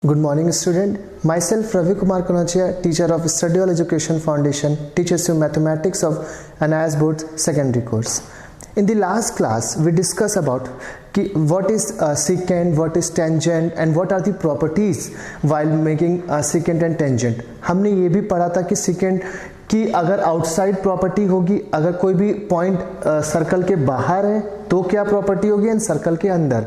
Good morning, student. Myself, Ravi Kumar Kanachia, teacher of Study All Education Foundation, teaches you mathematics of NIS Board secondary course. In the last class, we discussed about what is secant, what is tangent, and what are the properties while making secant and tangent. हमने ये भी पढ़ा था कि secant कि अगर outside property होगी, अगर कोई भी पॉइंट सर्कल के बाहर है तो क्या प्रॉपर्टी होगी, एंड सर्कल के अंदर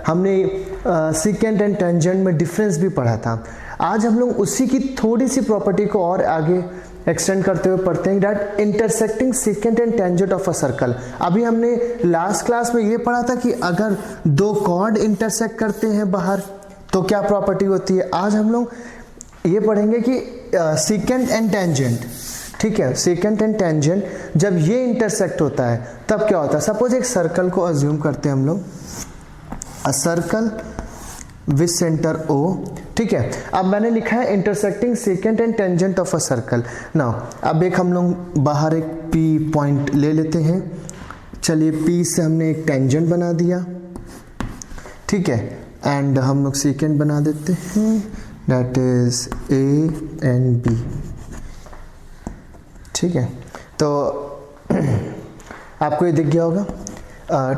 हमने सीकेंट एंड टेंजेंट में डिफरेंस भी पढ़ा था. आज हम लोग उसी की थोड़ी सी प्रॉपर्टी को और आगे एक्सटेंड करते हुए पढ़ते हैं, that intersecting secant and tangent of a circle. अभी हमने लास्ट क्लास में ये पढ़ा था कि अगर दो कॉर्ड इंटरसेक्ट करते हैं बाहर तो क्या प्रॉपर्टी होती है. आज हम लोग ये पढ़ेंगे कि सीकेंट एंड टेंजेंट, ठीक है, सीकेंट एंड टेंजेंट जब ये इंटरसेक्ट होता है तब क्या होता है. सपोज एक सर्कल को अज्यूम करते हैं हम लोग, a circle with centre O, ठीक है. अब मैंने लिखा है intersecting secant and tangent of a circle. Now अब एक हम लोग बाहर एक P पॉइंट ले लेते हैं. चलिए P से हमने एक टेंजेंट बना दिया, ठीक है, एंड हम लोग सीकेंट बना देते हैं, that is A and B, ठीक है. तो आपको ये दिख गया होगा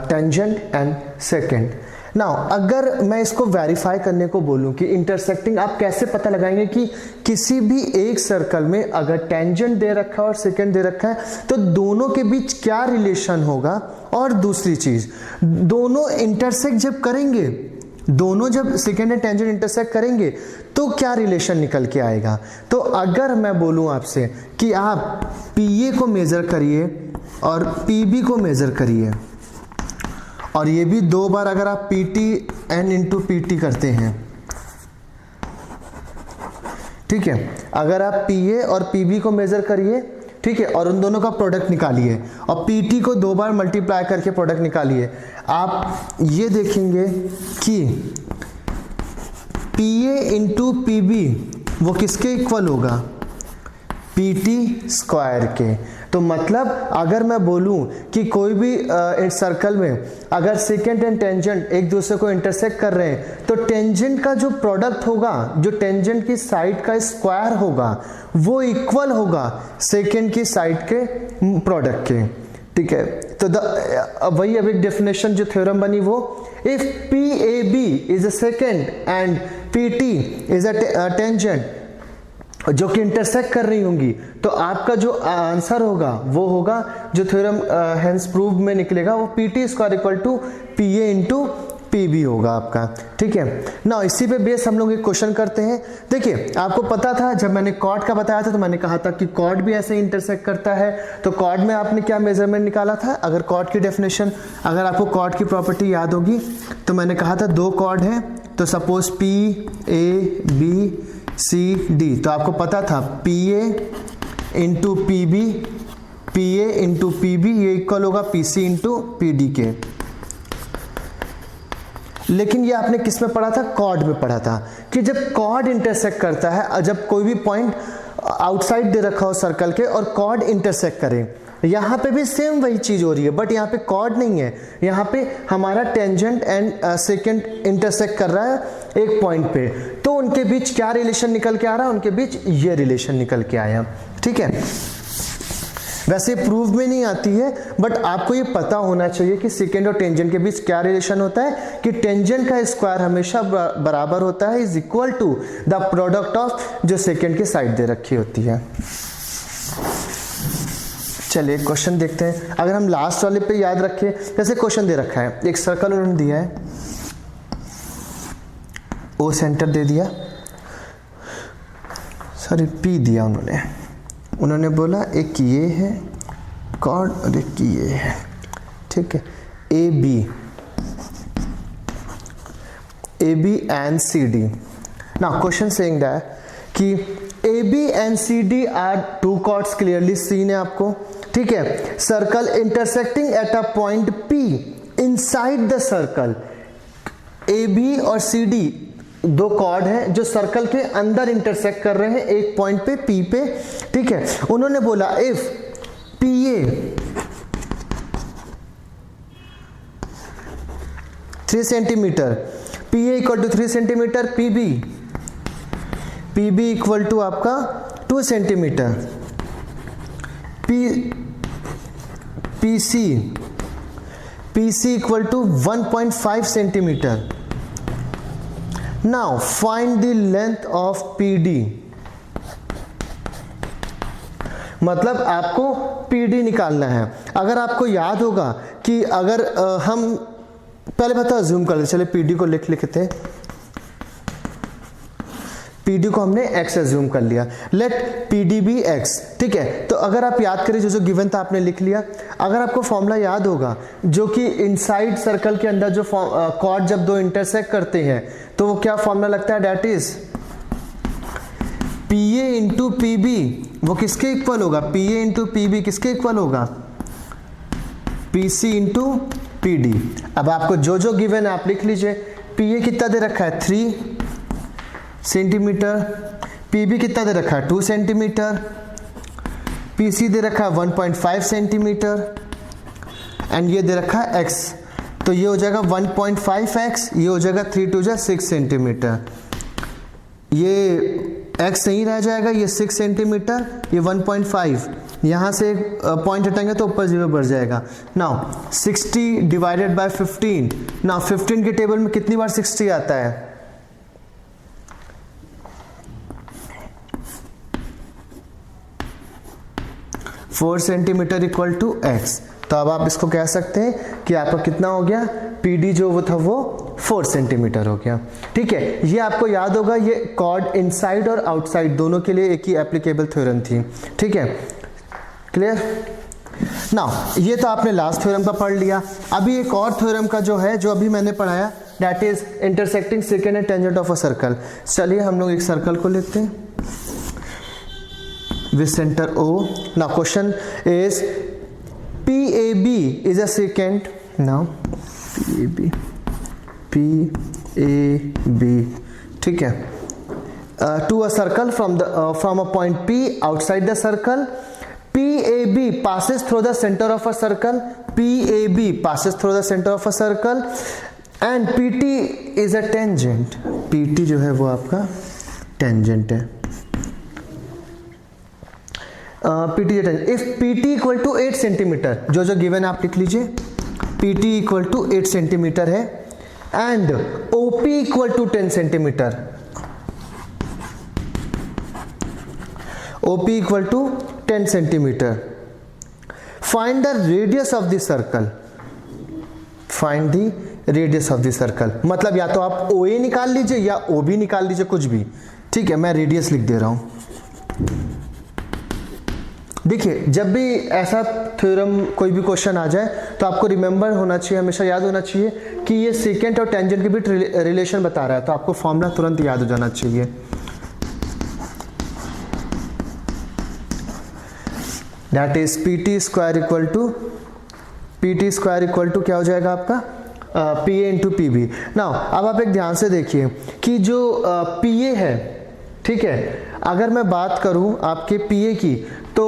टेंजेंट एंड सेकेंट. नाउ अगर मैं इसको वेरीफाई करने को बोलूं कि इंटरसेक्टिंग, आप कैसे पता लगाएंगे कि किसी भी एक सर्कल में अगर टेंजेंट दे रखा है और सेकेंट दे रखा है तो दोनों के बीच क्या रिलेशन होगा. और दूसरी चीज, दोनों इंटरसेक्ट जब करेंगे, दोनों जब सेकेंड एंड टेंजेंट इंटरसेक्ट करेंगे तो क्या रिलेशन निकल के आएगा. तो अगर मैं बोलूं आपसे कि आप PA को मेजर करिए और PB को मेजर करिए, और ये भी दो बार अगर आप PT n इंटू PT करते हैं, ठीक है, अगर आप PA और PB को मेजर करिए, ठीक है, और उन दोनों का प्रोडक्ट निकालिए और PT को दो बार मल्टीप्लाई करके प्रोडक्ट निकालिए, आप ये देखेंगे कि PA इंटू PB वो किसके इक्वल होगा, PT स्क्वायर के. तो मतलब अगर मैं बोलूं कि कोई भी सर्कल में अगर सेकेंट एंड टेंजेंट एक दूसरे को इंटरसेक्ट कर रहे हैं तो टेंजेंट का जो प्रोडक्ट होगा, जो टेंजेंट की साइड का स्क्वायर होगा, वो इक्वल होगा सेकेंड की साइड के प्रोडक्ट के, ठीक है. तो वही अभी डेफिनेशन जो थ्योरम बनी वो, if PAB is a second and PT is a tangent जो कि इंटरसेक्ट कर रही होंगी, तो आपका जो आंसर होगा वो होगा, जो थ्योरम हेंस प्रूव में निकलेगा, वो PT square equal to PA into PB होगा आपका, ठीक है ना. इसी पे बेस हम लोग एक क्वेश्चन करते हैं. देखिए आपको पता था जब मैंने कॉर्ड का बताया था तो मैंने कहा था कि कॉर्ड भी ऐसे इंटरसेक्ट करता है. तो कॉर्ड में आपने क्या मेजरमेंट निकाला था, अगर कॉर्ड की डेफिनेशन, अगर आपको कॉर्ड की प्रॉपर्टी याद होगी तो मैंने कहा था दो कॉर्ड हैं, तो सपोज PABCD, तो आपको पता था PA into PB, PA into PB ये इक्वल होगा PC इंटू PD के. लेकिन ये आपने किस में पढ़ा था, कॉर्ड में पढ़ा था, कि जब कॉर्ड इंटरसेक्ट करता है, जब कोई भी पॉइंट आउटसाइड दे रखा हो सर्कल के और कॉर्ड इंटरसेक्ट करे, यहाँ पे भी सेम वही चीज हो रही है, बट यहाँ पे कॉर्ड नहीं है, यहाँ पे हमारा टेंजेंट एंड सेकेंड इंटरसेक्ट कर रहा है एक पॉइंट पे, तो उनके बीच क्या रिलेशन निकल के आ रहा है, उनके बीच ये रिलेशन निकल के आया, ठीक है. वैसे प्रूव में नहीं आती है, बट आपको ये पता होना चाहिए कि सेकेंड और टेंजेंट के बीच क्या रिलेशन होता है, कि टेंजेंट का स्क्वायर हमेशा बराबर होता है, is equal to the product of जो सेकेंड की साइड दे रखी होती है. चलिए क्वेश्चन देखते हैं. अगर हम लास्ट वाले पे याद रखें, जैसे क्वेश्चन दे रखा है, एक सर्कल उन्होंने दिया है, O सेंटर दे दिया, सॉरी P दिया उन्होंने बोला एक ये है कॉर्ड और एक ये है, ठीक है, AB and CD. Now question saying that कि AB and CD are two chords, clearly seen है आपको, ठीक है. Circle intersecting at a point P inside the circle. AB और CD दो कॉर्ड हैं जो सर्कल के अंदर इंटरसेक्ट कर रहे हैं एक पॉइंट पे P पे, ठीक है. उन्होंने बोला if PA 3 centimetre, P A equal to 3 centimetre, P B equal to आपका 2 centimetre, P C equal to 1.5 centimetre. Now find the length of P D. मतलब आपको पी डी निकालना है। अगर आपको याद होगा कि अगर हम पहले बता अज्यूम कर ले, चले पी डी को लिख लेते हैं। पी डी को हमने x अज्यूम कर लिया, let P D be x, ठीक है। तो अगर आप याद करें जो गिवन था आपने लिख लिया। अगर आपको फॉर्मूला याद होगा जो कि इनसाइड सर्कल के अंदर जो कॉर्ड जब दो इंटरसेक्ट करते हैं तो वो क्या फॉर्मूला लगता है, that is P A into P B, वो किसके इक्वल होगा, P A into P B किसके इक्वल होगा, P C into P D. अब आपको जो जो गिवन है आप लिख लीजिए। पी ए कितना दे रखा है 3 सेंटीमीटर, पी बी कितना दे रखा है 2 सेंटीमीटर, पी सी दे रखा है 1.5 सेंटीमीटर एंड ये दे रखा है x। तो ये हो जाएगा 1.5x, ये हो जाएगा 3 2 6 सेंटीमीटर, ये x नहीं रह जाएगा, ये 6 सेंटीमीटर, ये 1.5, यहाँ से पॉइंट हटाएंगे तो ऊपर 0 बढ़ जाएगा। नाउ 60 डिवाइडेड बाय 15, नाउ 15 के टेबल में कितनी बार 60 आता है, 4 सेंटीमीटर इक्वल टू x। तो अब आप इसको कह सकते हैं कि आपका कितना हो गया, पी डी जो वो था वो 4 सेंटीमीटर हो गया, ठीक है। ये आपको याद होगा, ये कॉर्ड इनसाइड और आउटसाइड दोनों के लिए एक ही एप्लीकेबल थ्योरम थी, ठीक है, क्लियर। नाउ ये तो आपने लास्ट थ्योरम का पढ़ लिया। अभी एक और थ्योरम का जो है, जो अभी मैंने पढ़ाया, that is intersecting second and tangent of a circle. चलिए हम लोग एक सर्कल को लेते हैं with center O. Now question is PAB is a secant. Now PAB, ठीक है, to a circle from a point P outside the circle. PAB passes through the center of a circle. PAB passes through the center of a circle and PT is a tangent. PT जो है वो आपका tangent है। PT if PT equal to 8 centimetre, जो जो given आप लिख लीजिए, PT इक्वल टू 8 सेंटीमीटर है and OP equal to 10 centimetre, OP equal to 10 centimetre. Find the radius of the circle, find the radius of the circle. मतलब या तो आप OA निकाल लीजिए या OB निकाल लीजिए, कुछ भी, ठीक है। मैं रेडियस लिख दे रहा हूं। देखिए जब भी ऐसा थ्योरम कोई भी क्वेश्चन आ जाए तो आपको रिमेंबर होना चाहिए, हमेशा याद होना चाहिए कि ये सेकेंट और टेंजेंट के बीच रिलेशन बता रहा है, तो आपको फॉर्मूला तुरंत याद हो जाना चाहिए। That is PT square equal to क्या हो जाएगा आपका PA इंटू PB। नाउ अब आप एक ध्यान से देखिए कि जो PA है, ठीक है, अगर मैं बात करूं आपके PA की, तो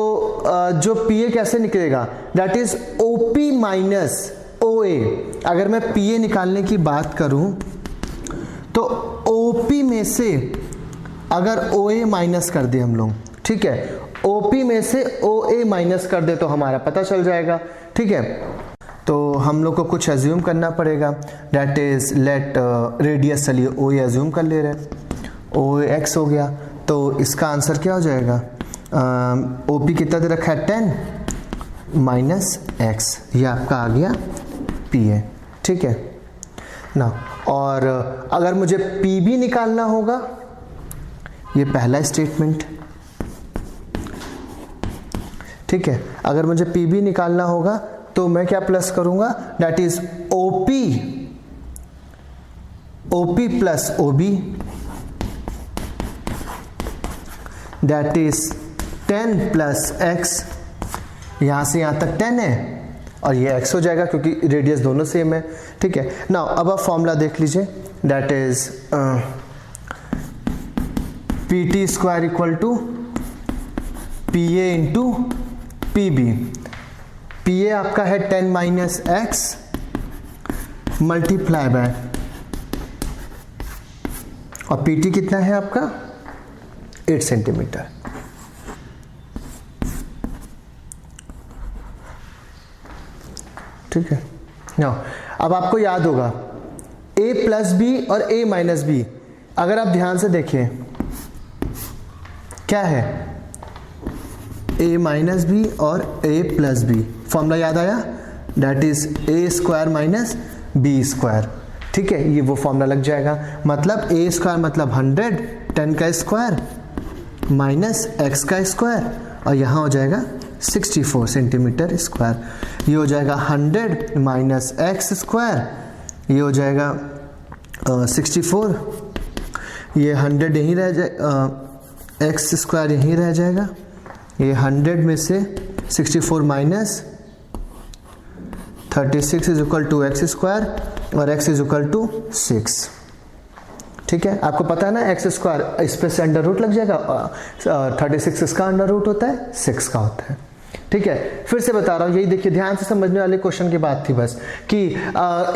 जो PA कैसे निकलेगा, that is OP minus OA। अगर मैं PA निकालने की बात करूं तो OP में से अगर OA माइनस कर दे हम लोग, ठीक है, OP में से OA माइनस कर दे तो हमारा पता चल जाएगा, ठीक है। तो हम लोग को कुछ एज्यूम करना पड़ेगा, दैट इज लेट रेडियस, चलिए OA एज्यूम कर ले रहे हैं, OX हो गया, तो इसका आंसर क्या हो जाएगा, OP कितना दे रखा है 10 माइनस x, ये आपका आ गया PA, ठीक है ना। और अगर मुझे PB निकालना होगा, ये पहला स्टेटमेंट, ठीक है, अगर मुझे PB निकालना होगा तो मैं क्या प्लस करूंगा, that is OP plus OB, that is 10 plus x, यहां से यहां तक 10 है और ये x हो जाएगा क्योंकि रेडियस दोनों सेम है, ठीक है। नाउ अब आप फॉर्मूला देख लीजिए, that is PT square equal to PA into PB। PA आपका है 10 माइनस x मल्टीप्लाई बाय और PT कितना है आपका 8 सेंटीमीटर। ठीक है ना। अब आपको याद होगा A प्लस बी और A माइनस बी, अगर आप ध्यान से देखें क्या है A माइनस बी और A प्लस बी, फॉर्मूला याद आया, that is A square minus B square. ठीक है, ये वो फॉर्मूला लग जाएगा, मतलब A स्क्वायर मतलब 100, 10 का स्क्वायर माइनस x का स्क्वायर, और यहाँ हो जाएगा 64 सेंटीमीटर स्क्वायर। ये हो जाएगा 100 माइनस एक्स स्क्वायर, ये हो जाएगा 64, ये 100 यहीं रह जाए, एक्स स्क्वायर यहीं रह जाएगा, ये 100 में से 64 minus 36 is equal to x square और x इज इक्वल टू 6। ठीक है, आपको पता है ना एक्स स्क्वायर इस पे से अंडर रूट लग जाएगा, 36 इसका अंडर रूट होता है, 6 का होता है। ठीक है, फिर से बता रहा हूँ, यही देखिए ध्यान से समझने वाले क्वेश्चन की बात थी बस कि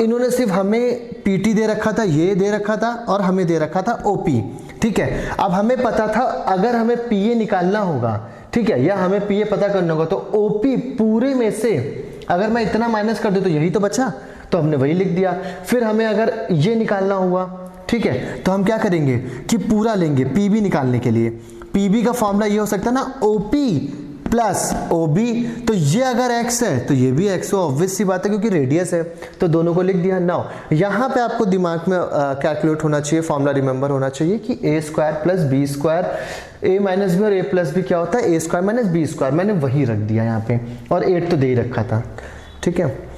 इन्होंने सिर्फ हमें PT दे रखा था, ये दे रखा था, और हमें दे रखा था OP। ठीक है, अब हमें पता था अगर हमें PA निकालना होगा, ठीक है, या हमें PA पता करना होगा, तो OP पूरे में से अगर मैं इतना माइनस कर दूं तो यही तो बचा, तो हमने वही लिख दिया। फिर हमें अगर ये निकालना हुआ, ठीक है, तो हम क्या करेंगे कि पूरा लेंगे PB निकालने के लिए। PB का फॉर्मूला ये हो सकता है ना OP प्लस OB, तो ये अगर x है तो ये भी x हो, ऑब्वियस सी बात है क्योंकि रेडियस है, तो दोनों को लिख दिया। नाउ यहाँ पे आपको दिमाग में कैलकुलेट होना चाहिए, फॉर्मूला रिमेंबर होना चाहिए कि A square plus B square, A minus B और A प्लस बी क्या होता है, A square minus B square, मैंने वही रख दिया यहाँ पे, और 8 तो दे ही रखा था। ठीक है,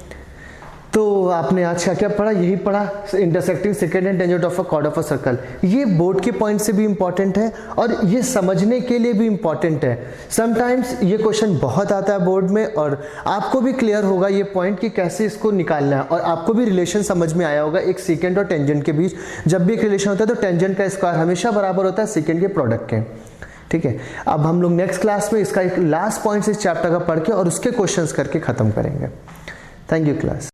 तो आपने आज क्या क्या पढ़ा, यही पढ़ा, intersecting second and tangent of a cord of a circle. ये बोर्ड के पॉइंट से भी इंपॉर्टेंट है और ये समझने के लिए भी इंपॉर्टेंट है। समटाइम्स ये क्वेश्चन बहुत आता है बोर्ड में, और आपको भी क्लियर होगा ये पॉइंट कि कैसे इसको निकालना है, और आपको भी रिलेशन समझ में आया होगा एक सेकेंड और टेंजेंट के बीच। जब भी एक रिलेशन होता है तो टेंजेंट का स्क्वायर हमेशा बराबर होता है सेकेंड के प्रोडक्ट के। ठीक है, अब हम लोग नेक्स्ट क्लास में इसका एक लास्ट पॉइंट इस चैप्टर का पढ़ के और उसके क्वेश्चंस करके खत्म करेंगे। Thank you class.